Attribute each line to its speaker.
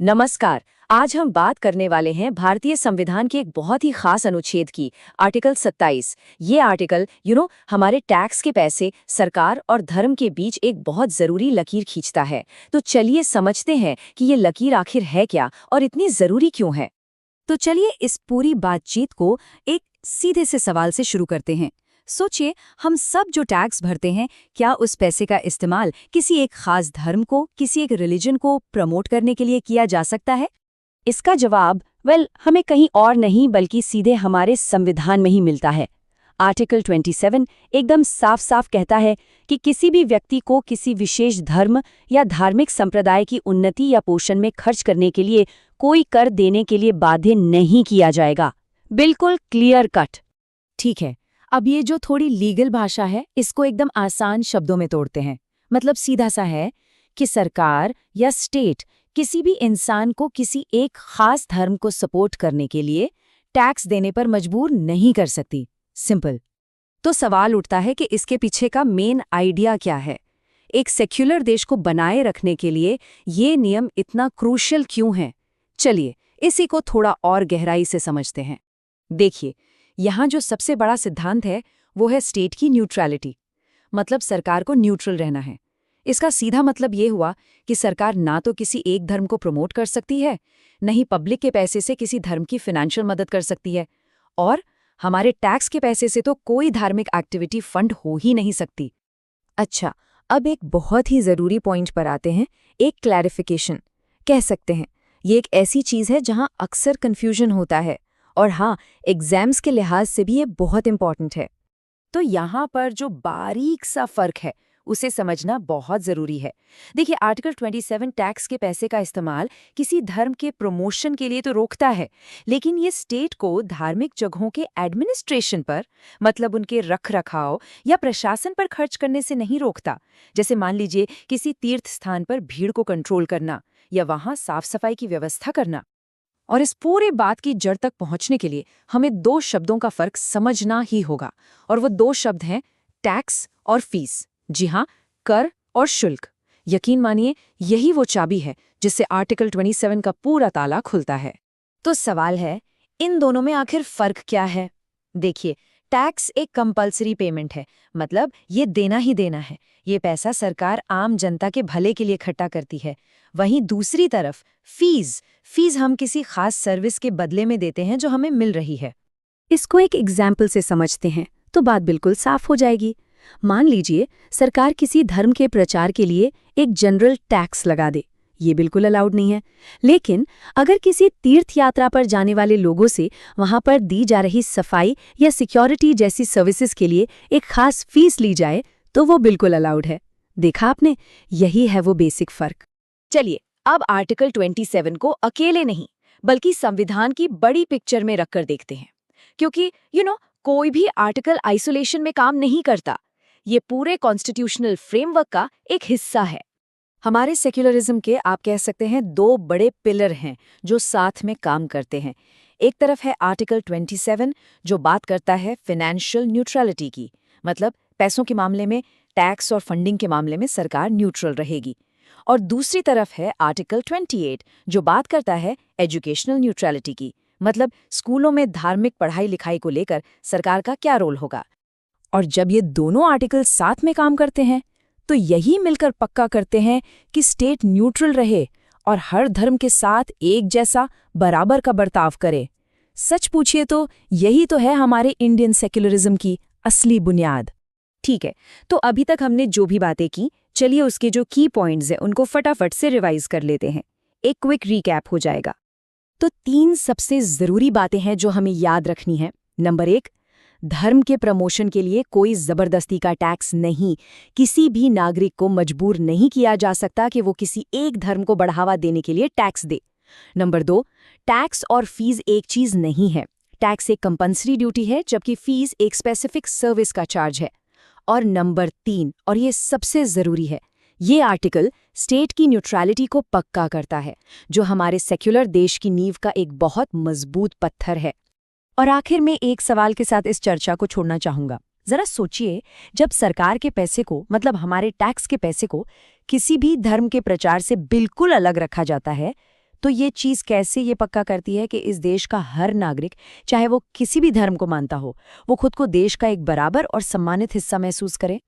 Speaker 1: नमस्कार। आज हम बात करने वाले हैं भारतीय संविधान के एक बहुत ही खास अनुच्छेद की, आर्टिकल 27। ये आर्टिकल हमारे टैक्स के पैसे, सरकार और धर्म के बीच एक बहुत जरूरी लकीर खींचता है। तो चलिए समझते हैं कि ये लकीर आखिर है क्या और इतनी जरूरी क्यों है।
Speaker 2: तो चलिए इस पूरी बातचीत को एक सीधे से सवाल से शुरू करते हैं। सोचिए, हम सब जो टैक्स भरते हैं, क्या उस पैसे का इस्तेमाल किसी एक खास धर्म को, किसी एक रिलीजन को प्रमोट करने के लिए किया जा सकता है?
Speaker 1: इसका जवाब हमें कहीं और नहीं बल्कि सीधे हमारे संविधान में ही मिलता है। आर्टिकल 27 एकदम साफ साफ कहता है कि किसी भी व्यक्ति को किसी विशेष धर्म या धार्मिक संप्रदाय की उन्नति या पोषण में खर्च करने के लिए कोई कर देने के लिए बाध्य नहीं किया जाएगा। बिल्कुल क्लियर कट।
Speaker 2: ठीक है, अब ये जो थोड़ी लीगल भाषा है, इसको एकदम आसान शब्दों में तोड़ते हैं। मतलब सीधा सा है कि सरकार या स्टेट किसी भी इंसान को किसी एक खास धर्म को सपोर्ट करने के लिए टैक्स देने पर मजबूर नहीं कर सकती। सिंपल।
Speaker 1: तो सवाल उठता है कि इसके पीछे का मेन आइडिया क्या है? एक सेक्युलर देश को बनाए रखने के लिए ये नियम इतना क्रूशियल क्यों है? चलिए इसी को थोड़ा और गहराई से समझते हैं। देखिए, यहाँ जो सबसे बड़ा सिद्धांत है वो है स्टेट की न्यूट्रलिटी। मतलब सरकार को न्यूट्रल रहना है। इसका सीधा मतलब ये हुआ कि सरकार ना तो किसी एक धर्म को प्रमोट कर सकती है, न ही पब्लिक के पैसे से किसी धर्म की फाइनेंशियल मदद कर सकती है, और हमारे टैक्स के पैसे से तो कोई धार्मिक एक्टिविटी फंड हो ही नहीं सकती।
Speaker 2: अच्छा, अब एक बहुत ही ज़रूरी पॉइंट पर आते हैं, एक क्लैरिफिकेशन कह सकते हैं। ये एक ऐसी चीज़ है जहाँ अक्सर कन्फ्यूजन होता है, और हाँ, एग्जाम्स के लिहाज से भी ये बहुत इंपॉर्टेंट है। तो यहाँ पर जो बारीक सा फर्क है उसे समझना बहुत ज़रूरी है। देखिए, आर्टिकल 27 टैक्स के पैसे का इस्तेमाल किसी धर्म के प्रमोशन के लिए तो रोकता है, लेकिन ये स्टेट को धार्मिक जगहों के एडमिनिस्ट्रेशन पर, मतलब उनके रख रखाव या प्रशासन पर खर्च करने से नहीं रोकता। जैसे मान लीजिए किसी तीर्थ स्थान पर भीड़ को कंट्रोल करना या वहाँ साफ सफाई की व्यवस्था करना।
Speaker 1: और इस पूरे बात की जड़ तक पहुंचने के लिए हमें दो शब्दों का फर्क समझना ही होगा, और वो दो शब्द हैं टैक्स और फीस। जी हाँ, कर और शुल्क। यकीन मानिए, यही वो चाबी है जिससे आर्टिकल 27 का पूरा ताला खुलता है।
Speaker 2: तो सवाल है, इन दोनों में आखिर फर्क क्या है? देखिए, टैक्स एक कंपल्सरी पेमेंट है, मतलब ये देना ही देना है। ये पैसा सरकार आम जनता के भले के लिए इकट्ठा करती है। वहीं दूसरी तरफ फीस हम किसी खास सर्विस के बदले में देते हैं जो हमें मिल रही है।
Speaker 1: इसको एक एग्जाम्पल से समझते हैं तो बात बिल्कुल साफ हो जाएगी। मान लीजिए सरकार किसी धर्म के प्रचार के लिए एक जनरल टैक्स लगा दे। ये बिल्कुल अलाउड नहीं है। लेकिन अगर किसी तीर्थ यात्रा पर जाने वाले लोगों से वहां पर दी जा रही सफाई या सिक्योरिटी जैसी सर्विसेज के लिए एक खास फीस ली जाए तो वो बिल्कुल अलाउड है। देखा आपने, यही है वो बेसिक फर्क।
Speaker 2: चलिए, अब आर्टिकल 27 को अकेले नहीं बल्कि संविधान की बड़ी पिक्चर में रखकर देखते हैं, क्योंकि कोई भी आर्टिकल आइसोलेशन में काम नहीं करता। ये पूरे कॉन्स्टिट्यूशनल फ्रेमवर्क का एक हिस्सा है। हमारे सेक्युलरिज्म के, आप कह सकते हैं, दो बड़े पिलर हैं जो साथ में काम करते हैं। एक तरफ है आर्टिकल 27 जो बात करता है फाइनेंशियल न्यूट्रलिटी की, मतलब पैसों के मामले में, टैक्स और फंडिंग के मामले में सरकार न्यूट्रल रहेगी। और दूसरी तरफ है आर्टिकल 28 जो बात करता है एजुकेशनल न्यूट्रलिटी की, मतलब स्कूलों में धार्मिक पढ़ाई लिखाई को लेकर सरकार का क्या रोल होगा। और जब ये दोनों आर्टिकल साथ में काम करते हैं तो यही मिलकर पक्का करते हैं कि स्टेट न्यूट्रल रहे और हर धर्म के साथ एक जैसा बराबर का बर्ताव करे। सच पूछिए तो यही तो है हमारे इंडियन सेक्युलरिज्म की असली बुनियाद। ठीक है, तो अभी तक हमने जो भी बातें की, चलिए उसके जो की पॉइंट्स हैं उनको फटाफट से रिवाइज कर लेते हैं। एक क्विक रिकैप हो जाएगा। तो 3 सबसे जरूरी बातें हैं जो हमें याद रखनी है। नंबर 1, धर्म के प्रमोशन के लिए कोई जबरदस्ती का टैक्स नहीं। किसी भी नागरिक को मजबूर नहीं किया जा सकता कि वो किसी एक धर्म को बढ़ावा देने के लिए टैक्स दे। नंबर 2, टैक्स और फीस एक चीज नहीं है। टैक्स एक कंपल्सरी ड्यूटी है जबकि फीस एक स्पेसिफिक सर्विस का चार्ज है। और नंबर 3, और ये सबसे जरूरी है, ये आर्टिकल स्टेट की न्यूट्रलिटी को पक्का करता है, जो हमारे सेक्युलर देश की नींव का एक बहुत मजबूत पत्थर है। और आखिर में एक सवाल के साथ इस चर्चा को छोड़ना चाहूंगा। जरा सोचिए, जब सरकार के पैसे को, मतलब हमारे टैक्स के पैसे को, किसी भी धर्म के प्रचार से बिल्कुल अलग रखा जाता है, तो ये चीज़ कैसे ये पक्का करती है कि इस देश का हर नागरिक, चाहे वो किसी भी धर्म को मानता हो, वो खुद को देश का एक बराबर और सम्मानित हिस्सा महसूस करे?